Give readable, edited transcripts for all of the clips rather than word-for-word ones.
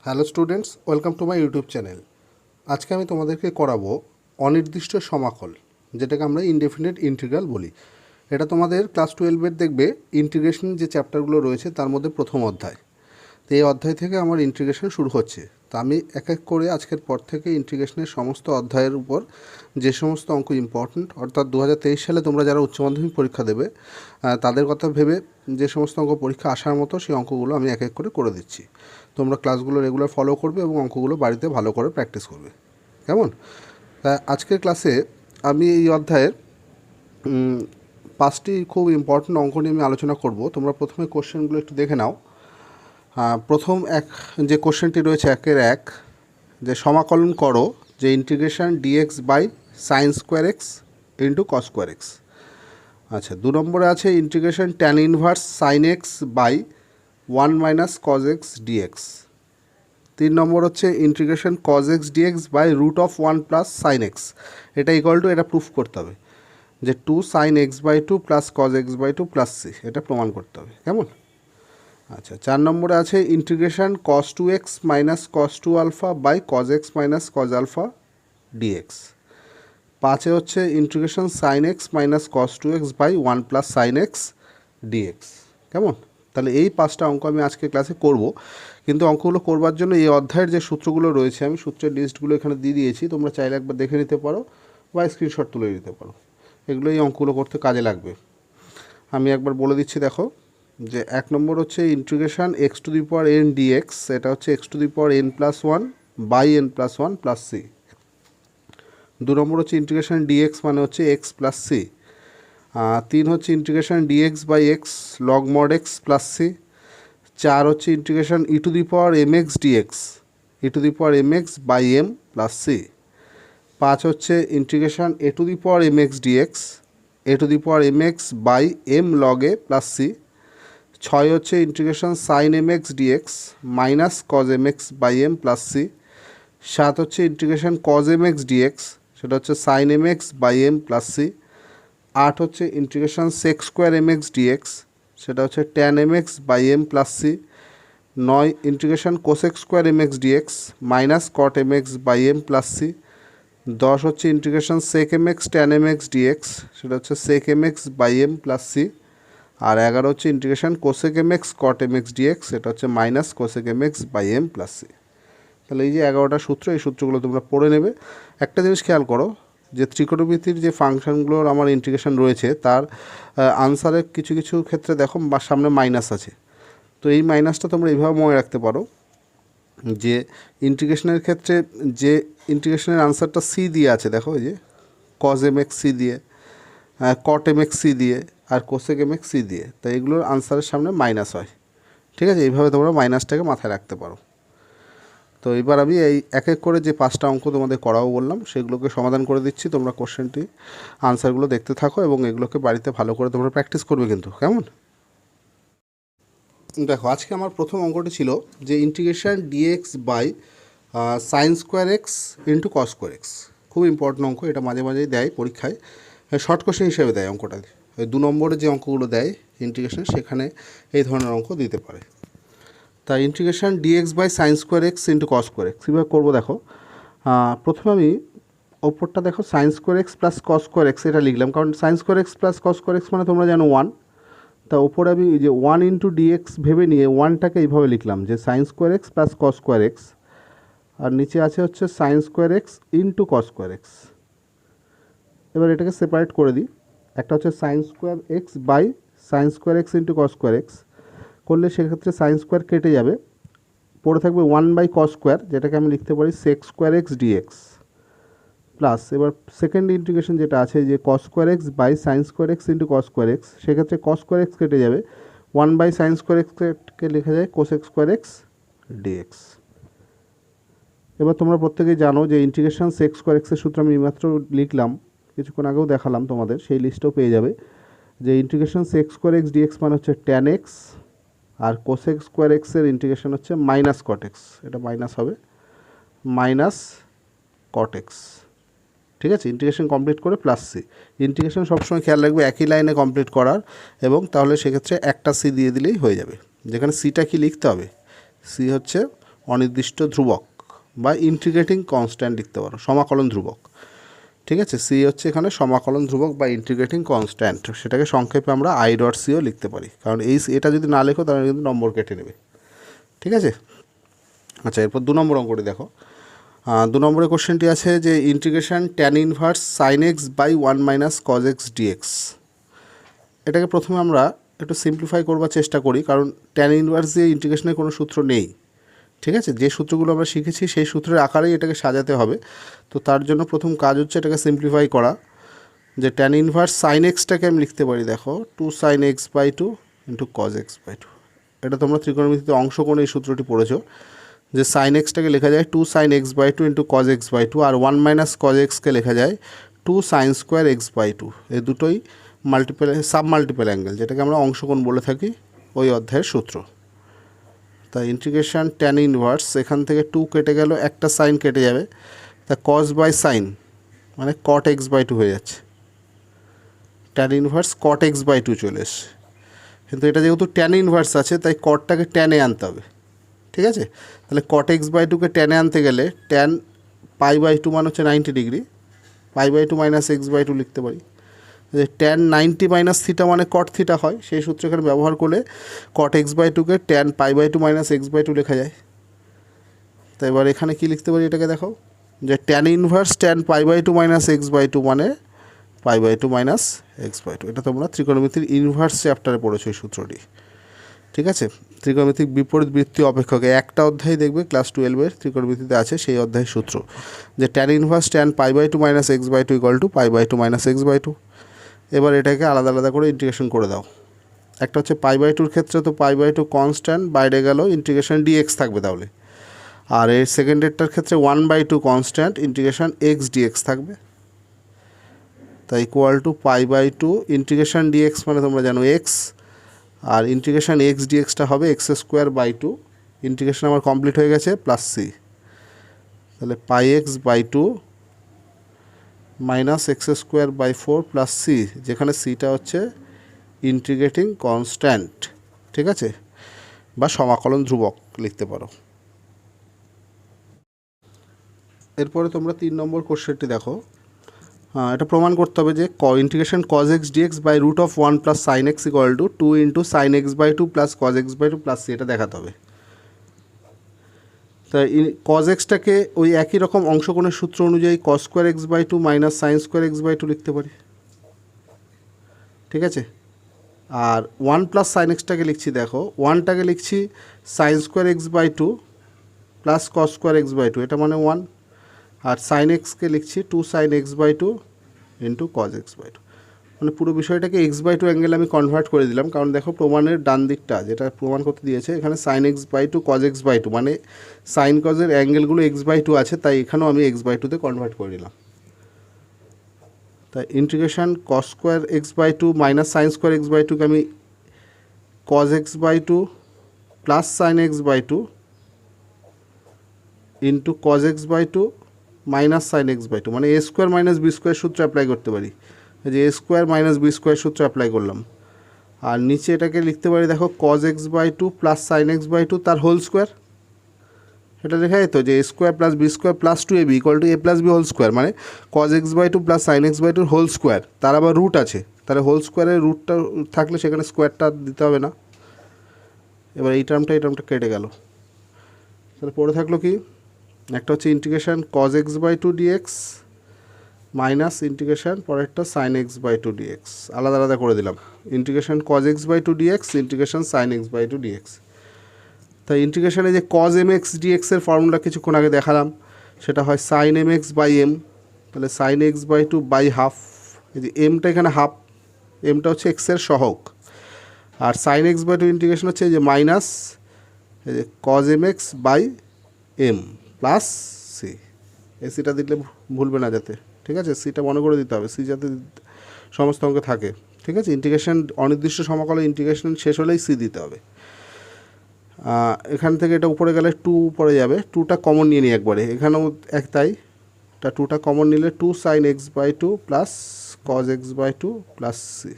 Hello students, welcome to my YouTube channel. আজকে আমি তোমাদেরকে করাবো অনির্দিষ্ট সমাকল, যেটাকে আমরা ইনডেফিনিট ইন্টিগ্রাল বলি। এটা তোমাদের ক্লাস 12-এর দেখবে ইন্টিগ্রেশন যে চ্যাপ্টারগুলো রয়েছে তার মধ্যে প্রথম অধ্যায়। তো এই অধ্যায় থেকে আমার ইন্টিগ্রেশন শুরু হচ্ছে। তো আমি এক এক করে আজকের পর থেকে ইন্টিগ্রেশনের সমস্ত অধ্যায়ের উপর যে সমস্ত অঙ্ক ইম্পর্ট্যান্ট, অর্থাৎ 2023 সালে তোমরা যারা উচ্চ মাধ্যমিক পরীক্ষা দেবে তাদের কথা ভেবে যে সমস্ত অঙ্ক পরীক্ষা আসার মতো সেই অঙ্কগুলো আমি এক এক করে দিচ্ছি। তোমরা ক্লাসগুলো রেগুলার ফলো করবে এবং অঙ্কগুলো বাড়িতে ভালো করে প্র্যাকটিস করবে, কেমন? তা আজকের ক্লাসে আমি এই অধ্যায়ের 5টি খুব ইম্পর্ট্যান্ট অঙ্ক নিয়ে আমি আলোচনা করব। তোমরা প্রথমে কোশ্চেনগুলো একটু দেখে নাও। প্রথম যে কোশ্চেনটি রয়েছে 1-1, যে সমাকলন করো যে integration dx by sine square x into cos square x. আচ্ছা, 2 নম্বরে আছে integration tan inverse sine x by 1 minus cos x dx. 3 নম্বর হচ্ছে integration cos x dx by root of 1 plus sine x. এটা ইকুয়াল টু, এটা proof করতে হবে যে 2 sine x by 2 plus cos x by 2 plus c, এটা প্রমাণ করতে হবে, কেমন? আচ্ছা, 4 নম্বরে আছে integration cos 2x minus cos 2 alpha by cos x minus cos alpha d x. 5-এ হচ্ছে integration sine x minus cos 2x by 1 plus sine x d x, কেমন? তাহলে এই 5টা অঙ্ক আমি আজকে ক্লাসে করব, কিন্তু অঙ্কগুলো করবার জন্য এই অধ্যায়ের যে সূত্রগুলো রয়েছে আমি সূত্রের লিস্টগুলো এখানে দিয়ে দিয়েছি, তোমরা চাইলে একবার দেখে নিতে পারো বা স্ক্রিনশট তুলে নিতে পারো। এগুলো এই অঙ্কগুলো করতে কাজে লাগবে। আমি একবার বলে দিচ্ছি, দেখো যে 1 নম্বর হচ্ছে integration x to the power n dx, এটা হচ্ছে x to the power n plus 1 by n plus 1 plus c. 2 নম্বর হচ্ছে ইন্টিগ্রেশন ডিএক্স মানে হচ্ছে এক্স প্লাস সি। 3 হচ্ছে integration dx by x log mod x plus c. 4 হচ্ছে integration e to the power m x dx, e to the power m x by m plus c. 5 হচ্ছে integration a to the power m x dx, a to the power m x by m log a plus c. 6 হচ্ছে integration sine m x dx minus cos m x by m plus C. 7 হচ্ছে integration cos m x d x, সেটা হচ্ছে sine m x by m plus c. 8 হচ্ছে integration sec square m x d x, সেটা হচ্ছে tan m x by m plus c. 9 integration cosec square m x dx minus cot m x by m plus c. 10 হচ্ছে integration sec m x tan m x d x, সেটা হচ্ছে sec m x by m plus c. আর 11 হচ্ছে integration cosec m x cot m x dx, এটা হচ্ছে minus cosec m x by m plus c. তাহলে এই যে 11টা সূত্র, এই সূত্রগুলো তোমরা পড়ে নেবে। একটা জিনিস খেয়াল করো, যে ত্রিকোণমিতির যে ফাংশনগুলোর আমার ইন্টিগ্রেশন রয়েছে তার আনসারে কিছু কিছু ক্ষেত্রে দেখো বা সামনে মাইনাস আছে। তো এই মাইনাসটা তোমরা এইভাবে মনে রাখতে পারো যে ইন্টিগ্রেশনের ক্ষেত্রে যে ইন্টিগ্রেশনের আনসারটা সি দিয়ে আছে, দেখো এই যে কজ এম এক্স সি দিয়ে, কট এম এক্স সি দিয়ে আর কোসেক এম এক্স সি দিয়ে, তাই এগুলোর আনসারের সামনে মাইনাস হয়। ঠিক আছে, এইভাবে তোমরা মাইনাসটাকে মাথায় রাখতে পারো। তো এবার আমি এই এক এক করে যে 5টা অঙ্ক তোমাদের করাও বললাম সেগুলোকে সমাধান করে দিচ্ছি। তোমরা কোশ্চেনটি আনসারগুলো দেখতে থাকো এবং এগুলোকে বাড়িতে ভালো করে তোমরা প্র্যাকটিস করবে কিন্তু, কেমন? দেখো, আজকে আমার প্রথম অঙ্কটি ছিল যে integration dx by sine square x into cos square x. খুব ইম্পর্টেন্ট অঙ্ক, এটা মাঝে মাঝেই দেয় পরীক্ষায়, শর্ট কোশ্চেন হিসেবে দেয় অঙ্কটা। 2 নম্বরে যে অঙ্কগুলো দেয় ইন্টিগ্রেশন, সেখানে এই ধরনের অঙ্ক দিতে পারে। তাই integration dx by sine square x into cos square x কীভাবে করবো দেখো। প্রথমে আমি ওপরটা দেখো sine square x plus cos square x এটা লিখলাম, কারণ sine square x plus cos square x মানে তোমরা জানো 1। তা ওপরে আমি যে 1 ইন্টু ডিএক্স ভেবে নিয়ে 1টাকে এইভাবে লিখলাম যে sine square x plus cos square x, আর নিচে আছে হচ্ছে sine square x into cos square x. এবার এটাকে সেপারেট করে দিই। একটা হচ্ছে sine square x by sine square x into cos square x করলে সেক্ষেত্রে সাইন স্কোয়ার কেটে যাবে, পড়ে থাকবে 1 বাই কস স্কোয়ার, যেটাকে আমি লিখতে পারি sec square x dx plus এবার সেকেন্ড ইন্টিগ্রেশন যেটা আছে যে cos square x by sine square x into cos square x, সেক্ষেত্রে কস স্কোয়ার এক্স কেটে যাবে, 1 বাই সাইন স্কোয়ার এক্সকে লেখা যায় কোসেক স্কোয়ার এক্স ডিএক্স। এবার তোমরা প্রত্যেকেই জানো যে ইন্টিগ্রেশন সেক স্কোয়ার এক্সের সূত্র আমি মাত্র লিখলাম, কিছুক্ষণ আগেও দেখালাম তোমাদের, সেই লিস্টও পেয়ে যাবে যে integration sec square x dx মানে হচ্ছে ট্যান এক্স, আর কোসেক স্কোয়ার এক্সের ইন্টিগ্রেশন হচ্ছে মাইনাস কট এক্স, এটা মাইনাস হবে, মাইনাস কট এক্স। ঠিক আছে, ইন্টিগ্রেশন কমপ্লিট করে প্লাস সি। ইন্টিগ্রেশন সবসময় খেয়াল রাখবে একই লাইনে কমপ্লিট করার, এবং তাহলে সেক্ষেত্রে একটা সি দিয়ে দিলেই হয়ে যাবে। যেখানে সিটা কি লিখতে হবে, সি হচ্ছে অনির্দিষ্ট ধ্রুবক বা ইন্টিগ্রেটিং কনস্ট্যান্ট লিখতে পারো, সমাকলন ধ্রুবক। ঠিক আছে, সি হচ্ছে এখানে সমাকলন ধ্রুবক বা ইন্টিগ্রেটিং কনস্ট্যান্ট, সেটাকে সংক্ষেপে আমরা আই ডট সিও লিখতে পারি, কারণ এটা যদি না লেখো তাহলে কিন্তু নম্বর কেটে নেবে। ঠিক আছে, আচ্ছা এরপর 2 নম্বর অঙ্কটি দেখো। 2 নম্বরের কোশ্চেনটি আছে যে integration tan inverse sine x by 1 minus cos x dx. এটাকে প্রথমে আমরা একটু সিম্পলিফাই করবার চেষ্টা করি, কারণ ট্যান ইনভার্স দিয়ে ইন্টিগ্রেশনের কোনো সূত্র নেই। ঠিক আছে, যে সূত্রগুলো আমরা শিখেছি সেই সূত্রের আকারেই এটাকে সাজাতে হবে। তো তার জন্য প্রথম কাজ হচ্ছে এটাকে সিম্পলিফাই করা। যে ট্যান ইনভার্স সাইন এক্সটাকে আমি লিখতে পারি, দেখো 2 sine x by 2 into cos x by 2। এটা তোমরা ত্রিকোণমিতিতে অংশকোণে এই সূত্রটি পড়েছো, যে সাইন এক্সটাকে লেখা যায় 2 sine x by 2 into cos x by 2, আর 1 মাইনাস কজ এক্সকে লেখা যায় 2 সাইন স্কোয়ার এক্স বাই 2। এই দুটোই সাব মাল্টিপল অ্যাঙ্গেল, যেটাকে আমরা অংশকোণ বলে থাকি, ওই অধ্যায়ের সূত্র। তাই ইন্টিগ্রেশন ট্যান ইনভার্স, এখান থেকে 2 কেটে গেল, একটা সাইন কেটে যাবে, তা কজ বাই সাইন মানে কট এক্স বাই 2 হয়ে যাচ্ছে। Tan inverse cot x by 2 চলে এসছে, কিন্তু এটা যেহেতু ট্যান ইনভার্স আছে তাই কটটাকে ট্যানে আনতে হবে। ঠিক আছে, তাহলে কট এক্স বাই 2কে ট্যানে আনতে গেলে ট্যান পাই বাই 2 মানে হচ্ছে 90 degree, pi by 2 minus x by 2 লিখতে পারি। যে ট্যান 90 মাইনাস থিটা মানে কট থিটা হয়, সেই সূত্র এখানে ব্যবহার করলে কট এক্স বাই 2কে tan pi by 2 minus x by 2 লেখা যায়। তো এবার এখানে কি লিখতে পারি, এটাকে দেখো, যে tan inverse tan pi by 2 minus x by 2 মানে pi by 2 minus x by 2। এটা তোমরা ত্রিকোণমিতির ইনভার্স চ্যাপ্টারে পড়েছো এই সূত্রটি। ঠিক আছে, ত্রিকোণমিতিক বিপরীত বৃত্তি অপেক্ষকে একটা অধ্যায় দেখবে ক্লাস 12-এর ত্রিকোণমিতিতে আছে, সেই অধ্যায়ের সূত্র, যে tan inverse tan pi by 2 minus x by 2 equal to pi by 2 minus x by 2। এবার এটাকে আলাদা আলাদা করে ইন্টিগ্রেশন করে দাও। একটা হচ্ছে পাই বাই 2-র ক্ষেত্রে তো পাই বাই 2 কনস্ট্যান্ট, বাইরে গেল ইন্টিগ্রেশন ডিএক্স থাকবে তাহলে, আর এর সেকেন্ডেরটার ক্ষেত্রে 1/2 কনস্ট্যান্ট, ইন্টিগ্রেশন এক্স ডিএক্স থাকবে। তাই equal to pi by 2 integration dx মানে তোমরা জানো এক্স, আর ইন্টিগ্রেশন এক্স ডিএক্সটা হবে এক্স স্কোয়ার বাই 2। ইন্টিগ্রেশন আমার কমপ্লিট হয়ে গেছে, প্লাস সি, তাহলে pi x by 2 minus x square by 4 plus c, যেখানে সিটা হচ্ছে ইন্টিগ্রেটিং কনস্ট্যান্ট। ঠিক আছে, বা সমাকলন ধ্রুবক লিখতে পারো। এরপরে তোমরা 3 নম্বর কোশ্চেনটি দেখো। এটা প্রমাণ করতে হবে যে integration cos x dx by root of 1 plus sine x equal to 2 into sine x by 2 plus cos x by 2 plus c, এটা দেখাতে হবে। তাই কজ এক্সটাকে ওই একই রকম অংশকোণের সূত্র অনুযায়ী cos square x by 2 minus sine square x by 2 লিখতে পারি। ঠিক আছে, আর 1 প্লাস সাইন এক্সটাকে লিখছি, দেখো 1টাকে লিখছি sine square x by 2 plus cos square x by 2, এটা মানে 1, আর সাইন এক্সকে লিখছি 2 sine x by 2 into cos x by 2। মানে পুরো বিষয়টাকে এক্স বাই 2 অ্যাঙ্গেল আমি কনভার্ট করে দিলাম, কারণ দেখো প্রমাণের ডান দিকটা যেটা প্রমাণ করতে দিয়েছে এখানে sine x by 2 cos x by 2 মানে সাইন কজের অ্যাঙ্গেলগুলো এক্স বাই 2 আছে, তাই এখানেও আমি এক্স বাই 2তে কনভার্ট করে দিলাম। তাই integration cos square x by 2 minus sine square x by 2কে আমি cos x by 2 plus sine x by 2 into cos x by 2 minus sine x by 2 মানে a square minus b square সূত্র apply করতে পারি, যে a square minus b square সূত্র apply করলাম। আর নিচে এটাকে লিখতে পারি, দেখো cos x by 2 plus sine x by 2 তার হোল স্কোয়ার, এটা লেখা যেত যে a square plus b square plus 2ab equal to a plus b whole square, মানে cos x by 2 plus sine x by 2 whole square, তার আবার root আছে, তাহলে হোল স্কোয়ারের রুটটা থাকলে সেখানে স্কোয়ারটা দিতে হবে না। এবার এই টার্মটা কেটে গেল, তাহলে পড়ে থাকলো কি, একটা হচ্ছে integration cos x by 2 d x minus integration পরেরটা সাইন এক্স বাই 2 ডিএক্স, আলাদা আলাদা করে দিলাম, integration cos x by 2 d x integration sine x by 2 d x. তাই ইন্টিগ্রেশনে যে কজ এম এক্স ডিএক্সের ফর্মুলা কিছুক্ষণ আগে দেখালাম, সেটা হয় sine m x by m, তাহলে sine x by 2 by half, এই যে এমটা এখানে হাফ, এমটা হচ্ছে এক্সের সহগ, আর সাইন এক্স বাই 2 ইন্টিগ্রেশন হচ্ছে এই যে মাইনাস এই যে cos m x by m plus c, এই সিটা দিলে ভুলবে না যাতে, ঠিক আছে, সিটা মনে করে দিতে হবে, সি যাতে সমস্ত অঙ্কে থাকে। ঠিক আছে, ইন্টিগ্রেশন অনির্দিষ্ট সমাকলে ইন্টিগ্রেশন শেষ হলেই সি দিতে হবে। এখান থেকে এটা উপরে গেলে 2 উপরে যাবে, 2টা কমন নিয়ে নিই একবারে, এখানেও এক তাই, এটা 2টা কমন নিলে 2 sine x by 2 plus cos x by 2 plus c,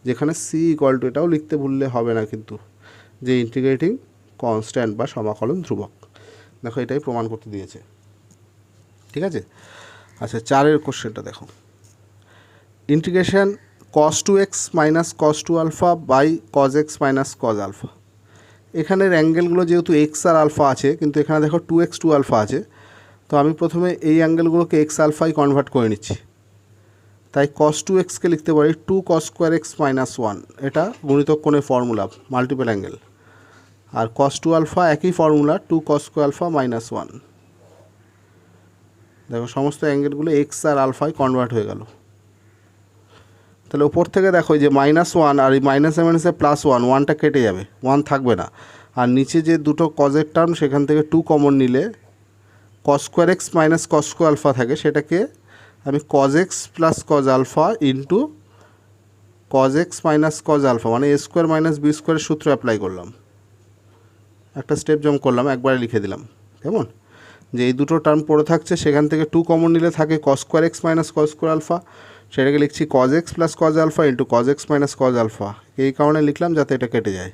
যেখানে সি ইকুয়াল টু, এটাও লিখতে ভুললে হবে না কিন্তু, যে ইন্টিগ্রেটিং কনস্ট্যান্ট বা সমাকলন ধ্রুবক। দেখো এটাই প্রমাণ করতে দিয়েছে। ঠিক আছে, আচ্ছা 4 কোশ্চেনটা দেখো, integration cos 2x minus cos 2 alpha by cos x minus cos alpha. এখানের অ্যাঙ্গেলগুলো যেহেতু এক্স আর আলফা আছে, কিন্তু এখানে দেখো 2x 2 আলফা আছে, তো আমি প্রথমে এই অ্যাঙ্গেলগুলোকে এক্স আলফাই কনভার্ট করে নিচ্ছি। তাই cos 2xকে লিখতে পারি 2 cos স্কোয়ার এক্স মাইনাস 1, এটা গুণিতক কোণের ফর্মুলা মাল্টিপল অ্যাঙ্গেল। আর cos 2 আলফা একই formula 2 cos square alpha minus 1। দেখো সমস্ত অ্যাঙ্গেলগুলো এক্স আর আলফায় কনভার্ট হয়ে গেল। তাহলে ওপর থেকে দেখো যে -1 আর এই মাইনাসে মাইনাসে +1, 1টা কেটে যাবে, 1 থাকবে না। আর নিচে যে দুটো কজের টার্ম সেখান থেকে 2 কমন নিলে cos square x minus cos square alpha থাকে, সেটাকে আমি cos x plus cos alpha into cos x minus cos alpha মানে a স্কোয়ার মাইনাস বি স্কোয়ারের সূত্র অ্যাপ্লাই করলাম, একটা স্টেপ জাম্প করলাম, একবারে লিখে দিলাম। কেমন, যে এই দুটো টার্ম পড়ে থাকছে, সেখান থেকে 2 কমন নিলে থাকে cos square x minus cos square alpha, সেটাকে লিখছি cos x plus cos alpha into cos x minus cos alpha. এই কারণে লিখলাম যাতে এটা কেটে যায়।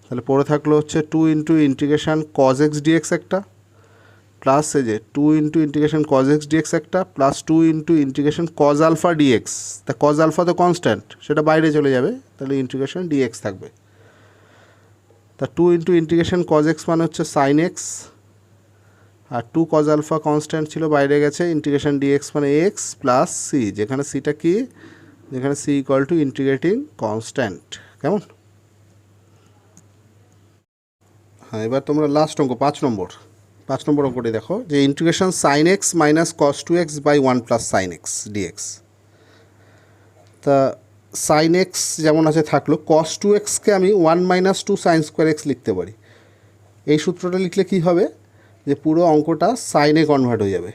তাহলে পড়ে থাকলো হচ্ছে 2 into integration cos x dx একটা, প্লাস এই যে 2 into integration cos x dx একটা, plus 2 into integration cos alpha dx। তা cos আলফা তো কনস্ট্যান্ট, সেটা বাইরে চলে যাবে, তাহলে ইন্টিগ্রেশন dx থাকবে। তা 2 ইন্টু ইন্টিগ্রেশন cos x মানে হচ্ছে sin x, আর 2 cos আলফা কনস্ট্যান্ট ছিল বাইরে গেছে, ইন্টিগ্রেশন dx মানে x প্লাস c, যেখানে cটা কি, যেখানে c equal to integrating constant. কেমন, হ্যাঁ এবার তোমরা লাস্ট অঙ্ক 5 নম্বর অঙ্কটি দেখো, যে integration sin x minus cos 2x by 1 plus sin x dx। তা sin x যেমন আছে থাকলো, cos 2xকে আমি 1 মাইনাস 2 sin স্কোয়ার x লিখতে পারি। এই সূত্রটা লিখলে কি হবে, যে পুরো অঙ্কটা সাইনে কনভার্ট হয়ে যাবে।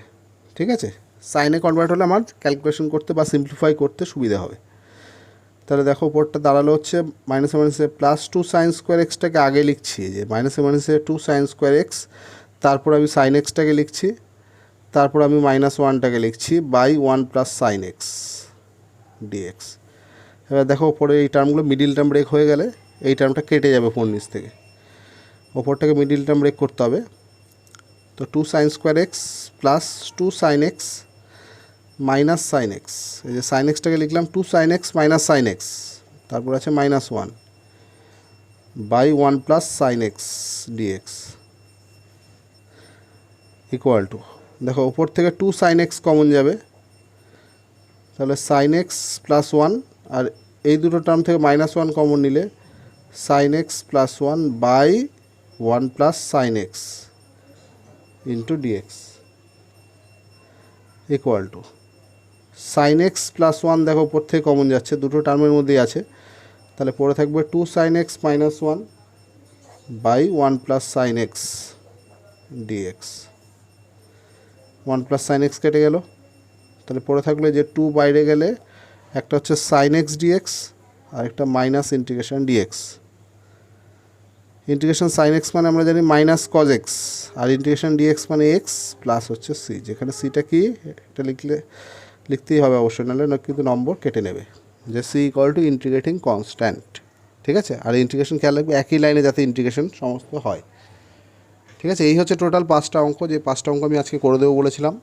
ঠিক আছে, সাইনে কনভার্ট হলে আমার ক্যালকুলেশন করতে বা সিম্পলিফাই করতে সুবিধা হবে। তাহলে দেখো উপরটা দাঁড়ালো হচ্ছে মাইনাসে মাইনাসে প্লাস 2 সাইন স্কোয়ার এক্সটাকে আগে লিখছি, যে মাইনাসে মাইনাসে 2 সাইন স্কোয়ার এক্স, তারপর আমি সাইন এক্সটাকে লিখছি, তারপর আমি -1টাকে লিখছি by 1 plus sine x dx. এবার দেখো ওপরে এই টার্মগুলো মিডিল টার্ম ব্রেক হয়ে গেলে এই টার্মটা কেটে যাবে ফোন নিচ থেকে, ওপরটাকে মিডিল টার্ম ব্রেক করতে হবে। তো 2 sine square x plus 2 sine x minus sine x, এই যে সাইন এক্সটাকে লিখলাম 2 sine x minus sine x, তারপর আছে -1 by 1 plus sine x dx equal to, দেখো ওপর থেকে 2 সাইন এক্স কমন যাবে, তাহলে সাইন এক্স প্লাস 1, আর এই দুটো টার্ম থেকে -1 কমন নিলে sine x plus 1 by 1 plus sine x into dx equal to sine x plus 1, দেখো উপর থেকে কমন যাচ্ছে, দুটো টার্মের মধ্যেই আছে, তাহলে পড়ে থাকবে 2 sine x minus 1 by 1 plus sine x dx. 1 plus sine x কেটে গেল, তাহলে পড়ে থাকলে যে 2 বাইরে গেলে একটা হচ্ছে সাইন এক্স ডিএক্স আর একটা minus integration dx. Integration sine x মানে আমরা জানি মাইনাস কজ এক্স, আর ইন্টিগ্রেশন ডিএক্স মানে এক্স প্লাস হচ্ছে সি, যেখানে সিটা কি এটা লিখতেই হবে অবশ্যই, নাহলে কিন্তু নম্বর কেটে নেবে, যে C equal to integrating constant. ঠিক আছে, আর ইন্টিগ্রেশন খেয়াল রাখবে একই লাইনে যাতে ইন্টিগ্রেশন সমস্ত হয়। ঠিক আছে, এই হচ্ছে টোটাল 5টা অঙ্ক, যে 5টা অঙ্ক আমি আজকে করে দেবো বলেছিলাম।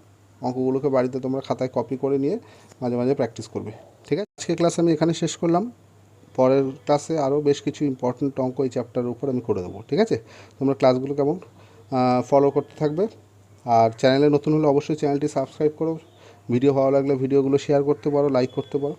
অঙ্কগুলোকে বাড়িতে তোমরা খাতায় কপি করে নিয়ে মাঝে মাঝে প্র্যাকটিস করবে। ঠিক আছে, আজকে ক্লাস আমি এখানে শেষ করলাম, পরের ক্লাসে আরও বেশ কিছু ইম্পর্টেন্ট অঙ্ক এই চ্যাপ্টারের উপর আমি করে দেবো। ঠিক আছে, তোমরা ক্লাসগুলো কেমন ফলো করতে থাকবে, আর চ্যানেলে নতুন হলে অবশ্যই চ্যানেলটি সাবস্ক্রাইব করো, ভিডিও ভালো লাগলে ভিডিওগুলো শেয়ার করতে পারো, লাইক করতে পারো।